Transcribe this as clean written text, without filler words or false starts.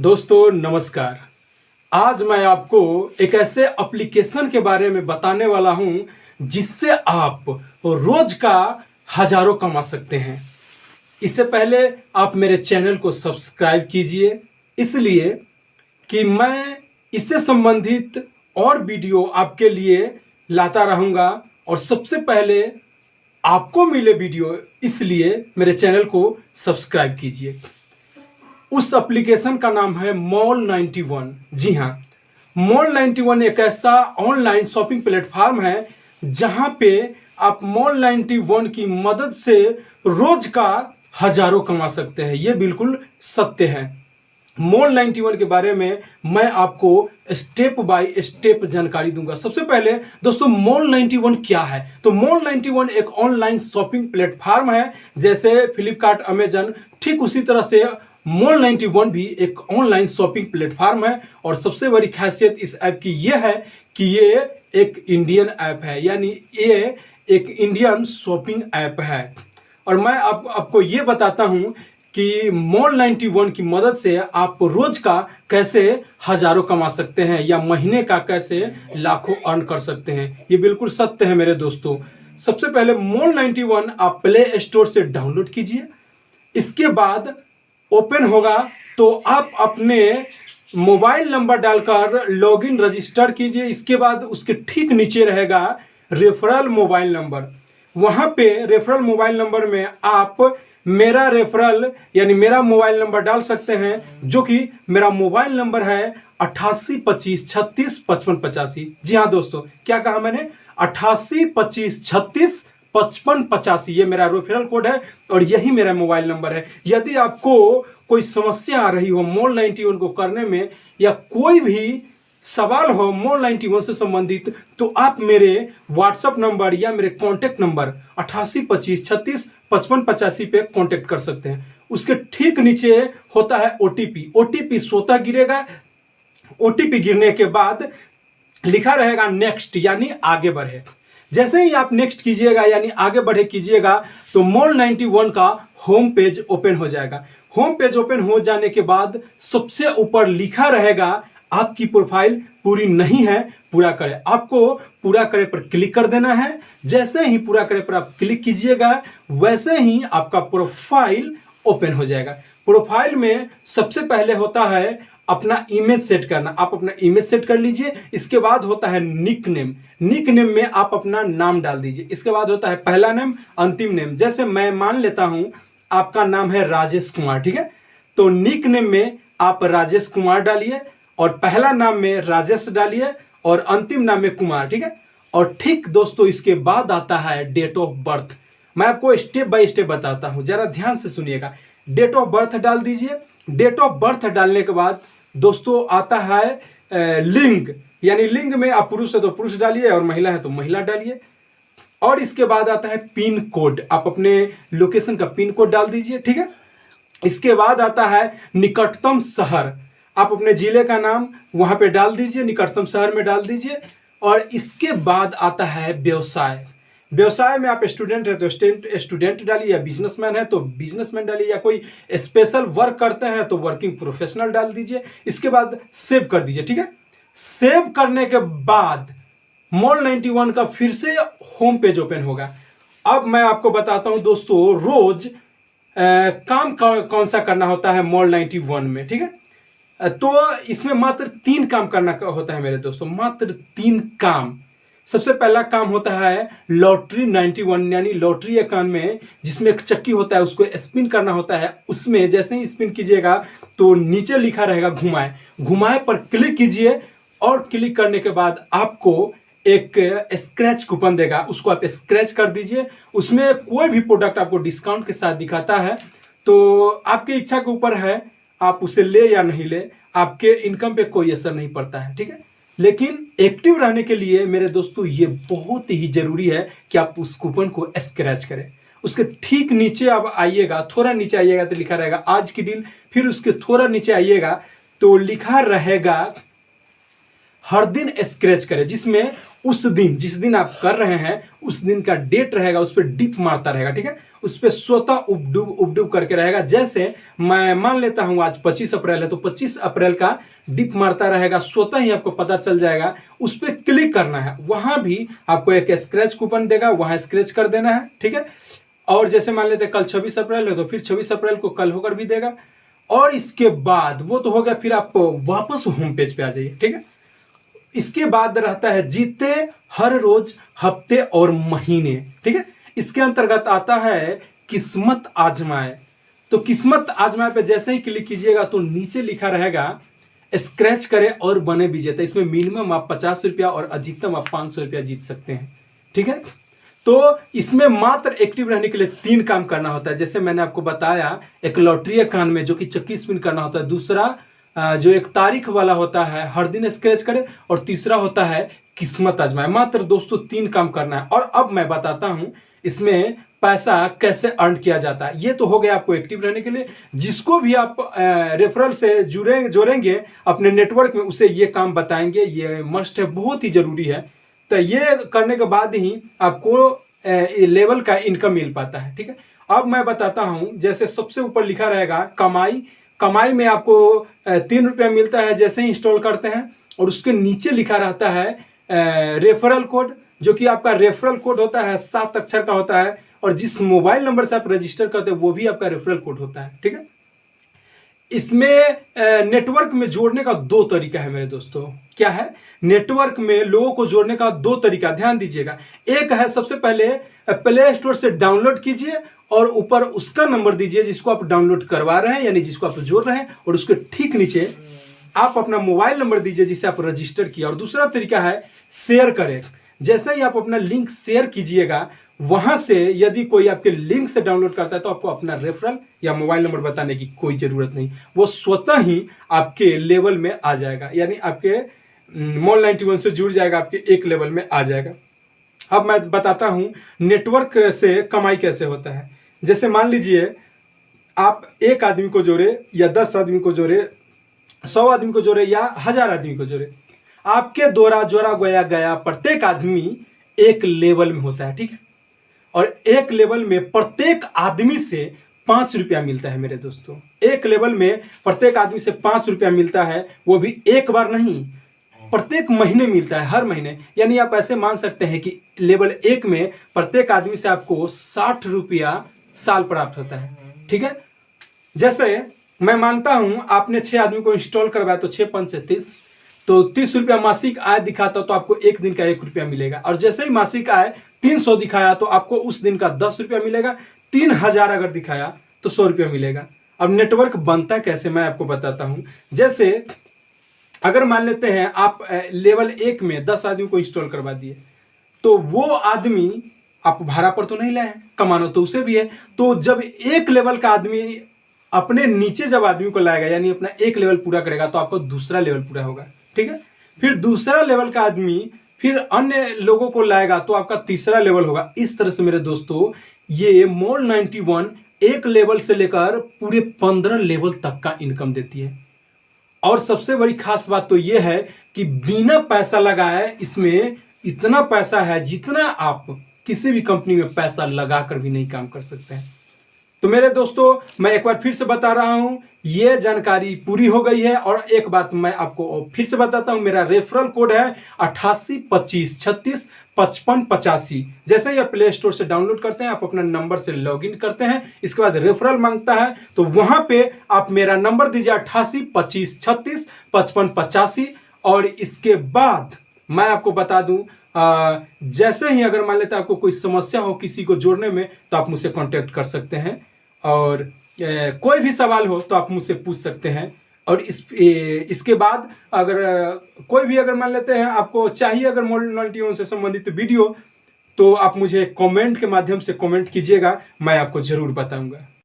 दोस्तों नमस्कार। आज मैं आपको एक ऐसे एप्लीकेशन के बारे में बताने वाला हूं जिससे आप रोज का हजारों कमा सकते हैं। इससे पहले आप मेरे चैनल को सब्सक्राइब कीजिए, इसलिए कि मैं इससे संबंधित और वीडियो आपके लिए लाता रहूंगा और सबसे पहले आपको मिले वीडियो, इसलिए मेरे चैनल को सब्सक्राइब कीजिए। उस एप्लीकेशन का नाम है मॉल 91। जी हाँ, मॉल 91 एक ऐसा ऑनलाइन शॉपिंग प्लेटफॉर्म है जहां पे आप मॉल 91 की मदद से रोज का हजारों कमा सकते हैं। ये बिल्कुल सत्य है। मॉल 91 के बारे में मैं आपको स्टेप बाय स्टेप जानकारी दूंगा। सबसे पहले दोस्तों, मॉल 91 क्या है? तो मॉल 91 एक ऑनलाइन शॉपिंग प्लेटफॉर्म है। जैसे फ्लिपकार्ट, अमेजन, ठीक उसी तरह से मॉल 91 भी एक ऑनलाइन शॉपिंग प्लेटफॉर्म है। और सबसे बड़ी खासियत इस ऐप की यह है कि ये एक इंडियन ऐप है, यानी ये एक इंडियन शॉपिंग ऐप है। और मैं आपको ये बताता हूँ कि मॉल 91 की मदद से आप रोज का कैसे हजारों कमा सकते हैं या महीने का कैसे लाखों अर्न कर सकते हैं। ये बिल्कुल सत्य है मेरे दोस्तों। सबसे पहले मॉल 91 आप प्ले स्टोर से डाउनलोड कीजिए। इसके बाद ओपन होगा तो आप अपने मोबाइल नंबर डालकर लॉगिन रजिस्टर कीजिए। इसके बाद उसके ठीक नीचे रहेगा रेफरल मोबाइल नंबर। वहाँ पे रेफरल मोबाइल नंबर में आप मेरा रेफरल यानी मेरा मोबाइल नंबर डाल सकते हैं, जो कि मेरा मोबाइल नंबर है 8825365585। जी हाँ दोस्तों, क्या कहा मैंने? 8825365585। ये मेरा रेफरल कोड है और यही मेरा मोबाइल नंबर है। यदि आपको कोई समस्या आ रही हो मॉल 91 को करने में या कोई भी सवाल हो मॉल 91 से संबंधित, तो आप मेरे व्हाट्सएप नंबर या मेरे कॉन्टैक्ट नंबर 8825365585 पे कॉन्टैक्ट कर सकते हैं। उसके ठीक नीचे होता है ओटीपी स्वतः गिरेगा। ओटीपी गिरने के बाद लिखा रहेगा नेक्स्ट, यानी आगे बढ़े। जैसे ही आप नेक्स्ट कीजिएगा यानी आगे बढ़े कीजिएगा तो मॉल 91 का होम पेज ओपन हो जाएगा। होम पेज ओपन हो जाने के बाद सबसे ऊपर लिखा रहेगा आपकी प्रोफाइल पूरी नहीं है, पूरा करें। आपको पूरा करें पर क्लिक कर देना है। जैसे ही पूरा करें पर आप क्लिक कीजिएगा वैसे ही आपका प्रोफाइल ओपन हो जाएगा। प्रोफाइल में सबसे पहले होता है अपना इमेज सेट करना। आप अपना इमेज सेट कर लीजिए। इसके बाद होता है निक नेम। निक नेम में आप अपना नाम डाल दीजिए। इसके बाद होता है पहला नेम, अंतिम नेम। जैसे मैं मान लेता हूं आपका नाम है राजेश कुमार, ठीक है? तो निक नेम में आप राजेश कुमार डालिए और पहला नाम में राजेश डालिए और अंतिम नाम में कुमार, ठीक है? और ठीक दोस्तों, इसके बाद आता है डेट ऑफ बर्थ। मैं आपको स्टेप बाय स्टेप बताता हूं, जरा ध्यान से सुनिएगा। डेट ऑफ बर्थ डाल दीजिए। डेट ऑफ बर्थ डालने के बाद दोस्तों आता है लिंग, यानी लिंग में आप पुरुष है तो पुरुष डालिए और महिला है तो महिला डालिए। और इसके बाद आता है पिन कोड। आप अपने लोकेशन का पिन कोड डाल दीजिए, ठीक है? इसके बाद आता है निकटतम शहर। आप अपने जिले का नाम वहां पे डाल दीजिए, निकटतम शहर में डाल दीजिए। और इसके बाद आता है व्यवसाय। व्यवसाय में आप स्टूडेंट है तो स्टूडेंट डालिए, या बिजनेसमैन है तो बिजनेसमैन डालिए, या कोई स्पेशल वर्क करते हैं तो वर्किंग प्रोफेशनल डाल दीजिए। इसके बाद सेव कर दीजिए, ठीक है? सेव करने के बाद मॉल 91 का फिर से होम पेज ओपन होगा। अब मैं आपको बताता हूं दोस्तों, रोज काम कौन सा करना होता है मॉल 91 में, ठीक है? तो इसमें मात्र 3 काम करना होता है मेरे दोस्तों, मात्र 3 काम। सबसे पहला काम होता है लॉटरी 91, यानी लॉटरी अकाउंट में जिसमें एक चक्की होता है उसको स्पिन करना होता है। उसमें जैसे ही स्पिन कीजिएगा तो नीचे लिखा रहेगा घुमाए। घुमाए पर क्लिक कीजिए और क्लिक करने के बाद आपको एक स्क्रैच कूपन देगा, उसको आप स्क्रैच कर दीजिए। उसमें कोई भी प्रोडक्ट आपको डिस्काउंट के साथ दिखाता है तो आपकी इच्छा के ऊपर है, आप उसे ले या नहीं ले, आपके इनकम पे कोई असर नहीं पड़ता है, ठीक है? लेकिन एक्टिव रहने के लिए मेरे दोस्तों ये बहुत ही जरूरी है कि आप उस कूपन को स्क्रैच करें। उसके ठीक नीचे आप आइएगा, थोड़ा नीचे आइएगा तो लिखा रहेगा आज की डील। फिर उसके थोड़ा नीचे आइएगा तो लिखा रहेगा हर दिन स्क्रैच करें, जिसमें उस दिन जिस दिन आप कर रहे हैं उस दिन का डेट रहेगा, उस पर डिप मारता रहेगा, ठीक है, उस पर स्वतः उपडूब करके रहेगा। जैसे मैं मान लेता हूं आज 25 अप्रैल है, तो 25 अप्रैल का डिप मारता रहेगा, स्वतः ही आपको पता चल जाएगा। उस पर क्लिक करना है, वहां भी आपको एक स्क्रैच कूपन देगा, वहां स्क्रैच कर देना है, ठीक है। और जैसे मान लेते हैं कल 26 अप्रैल है, तो फिर 26 अप्रैल को कल होकर भी देगा। और इसके बाद वो तो हो गया, फिर आप वापस होम पेज पे आ जाइए, ठीक है। इसके बाद रहता है जीते हर रोज, हफ्ते और महीने, ठीक है। इसके अंतर्गत आता है किस्मत आजमाए। तो किस्मत आजमाए पे जैसे ही क्लिक कीजिएगा तो नीचे लिखा रहेगा स्क्रैच करें और बने विजेता। इसमें मिनिमम आप 50 रुपया और अधिकतम आप 500 रुपया जीत सकते हैं, ठीक है। तो इसमें मात्र एक्टिव रहने के लिए 3 काम करना होता है। जैसे मैंने आपको बताया, एक लॉटरी कान में जो कि चक्की स्पिन करना होता है, दूसरा जो एक तारीख वाला होता है हर दिन स्क्रैच करें, और तीसरा होता है किस्मत आजमाए। मात्र दोस्तों 3 काम करना है। और अब मैं बताता हूं इसमें पैसा कैसे अर्न किया जाता है। ये तो हो गया आपको एक्टिव रहने के लिए। जिसको भी आप रेफरल से जोड़ेंगे अपने नेटवर्क में, उसे ये काम बताएंगे, ये मस्ट है, बहुत ही जरूरी है। तो ये करने के बाद ही आपको लेवल का इनकम मिल पाता है, ठीक है। अब मैं बताता हूं, जैसे सबसे ऊपर लिखा रहेगा कमाई। कमाई में आपको 3 रुपया मिलता है जैसे ही इंस्टॉल करते हैं। और उसके नीचे लिखा रहता है रेफरल कोड, जो कि आपका रेफरल कोड होता है 7 अक्षर का होता है। और जिस मोबाइल नंबर से आप रजिस्टर करते हैं वो भी आपका रेफरल कोड होता है, ठीक है। इसमें नेटवर्क में जोड़ने का 2 तरीका है मेरे दोस्तों। क्या है? नेटवर्क में लोगों को जोड़ने का 2 तरीका, ध्यान दीजिएगा। एक है, सबसे पहले प्ले स्टोर से डाउनलोड कीजिए और ऊपर उसका नंबर दीजिए जिसको आप डाउनलोड करवा रहे हैं, यानी जिसको आप जोड़ रहे हैं, और उसके ठीक नीचे आप अपना मोबाइल नंबर दीजिए जिसे आप रजिस्टर किया। और दूसरा तरीका है शेयर करें। जैसे ही आप अपना लिंक शेयर कीजिएगा, वहां से यदि कोई आपके लिंक से डाउनलोड करता है तो आपको अपना रेफरल या मोबाइल नंबर बताने की कोई जरूरत नहीं, वो स्वतः ही आपके लेवल में आ जाएगा, यानी आपके मॉल 91 से जुड़ जाएगा, आपके एक लेवल में आ जाएगा। अब मैं बताता हूं नेटवर्क से कमाई कैसे होता है। जैसे मान लीजिए आप 1 आदमी को जोड़े या 10 आदमी को जोड़े, 100 आदमी को जोड़े या 1000 आदमी को जोड़े, आपके द्वारा जोड़ा गया प्रत्येक आदमी एक लेवल में होता है, ठीक है। और एक लेवल में प्रत्येक आदमी से 5 रुपया मिलता है मेरे दोस्तों। एक लेवल में प्रत्येक आदमी से 5 रुपया मिलता है, वो भी एक बार नहीं, प्रत्येक महीने मिलता है, हर महीने। यानी आप ऐसे मान सकते हैं कि लेवल 1 में प्रत्येक आदमी से आपको 60 रुपया साल प्राप्त होता है, ठीक है। जैसे मैं मानता हूं आपने 6 आदमी को इंस्टॉल करवाया, तो 6 5 30, तो 30 रुपया मासिक आय दिखाता तो आपको एक दिन का 1 रुपया मिलेगा। और जैसे ही मासिक आय 300 दिखाया तो आपको उस दिन का 10 रुपया मिलेगा। 3000 अगर दिखाया तो 100 रुपया मिलेगा। अब नेटवर्क बनता कैसे मैं आपको बताता हूं। जैसे अगर मान लेते हैं आप लेवल 1 में 10 आदमी को इंस्टॉल करवा दिए, तो वो आदमी आप भाड़ा पर तो नहीं लाए, कमाना तो उसे भी है। तो जब एक लेवल का आदमी अपने नीचे जब आदमी को लाएगा, यानी अपना एक लेवल पूरा करेगा, तो आपको दूसरा लेवल पूरा होगा, ठीक है। फिर दूसरा लेवल का आदमी फिर अन्य लोगों को लाएगा तो आपका तीसरा लेवल होगा। इस तरह से मेरे दोस्तों ये मॉल 91 एक लेवल से लेकर पूरे 15 लेवल तक का इनकम देती है। और सबसे बड़ी खास बात तो ये है कि बिना पैसा लगाए इसमें इतना पैसा है जितना आप किसी भी कंपनी में पैसा लगाकर भी नहीं काम कर सकते हैं। तो मेरे दोस्तों मैं एक बार फिर से बता रहा हूं, ये जानकारी पूरी हो गई है। और एक बात मैं आपको फिर से बताता हूं, मेरा रेफरल कोड है 88 25 36 55 85। जैसे ही आप प्ले स्टोर से डाउनलोड करते हैं, आप अपना नंबर से लॉगिन करते हैं, इसके बाद रेफरल मांगता है, तो वहां पे आप मेरा नंबर दीजिए 88 25 36 55 85। और इसके बाद मैं आपको बता दूं, जैसे ही अगर मान लेते हैं आपको कोई समस्या हो किसी को जोड़ने में, तो आप मुझसे कांटेक्ट कर सकते हैं। और कोई भी सवाल हो तो आप मुझसे पूछ सकते हैं। और इसके बाद अगर कोई भी अगर मान लेते हैं आपको चाहिए अगर मॉल 91 से संबंधित वीडियो, तो आप मुझे कमेंट के माध्यम से कमेंट कीजिएगा, मैं आपको ज़रूर बताऊंगा।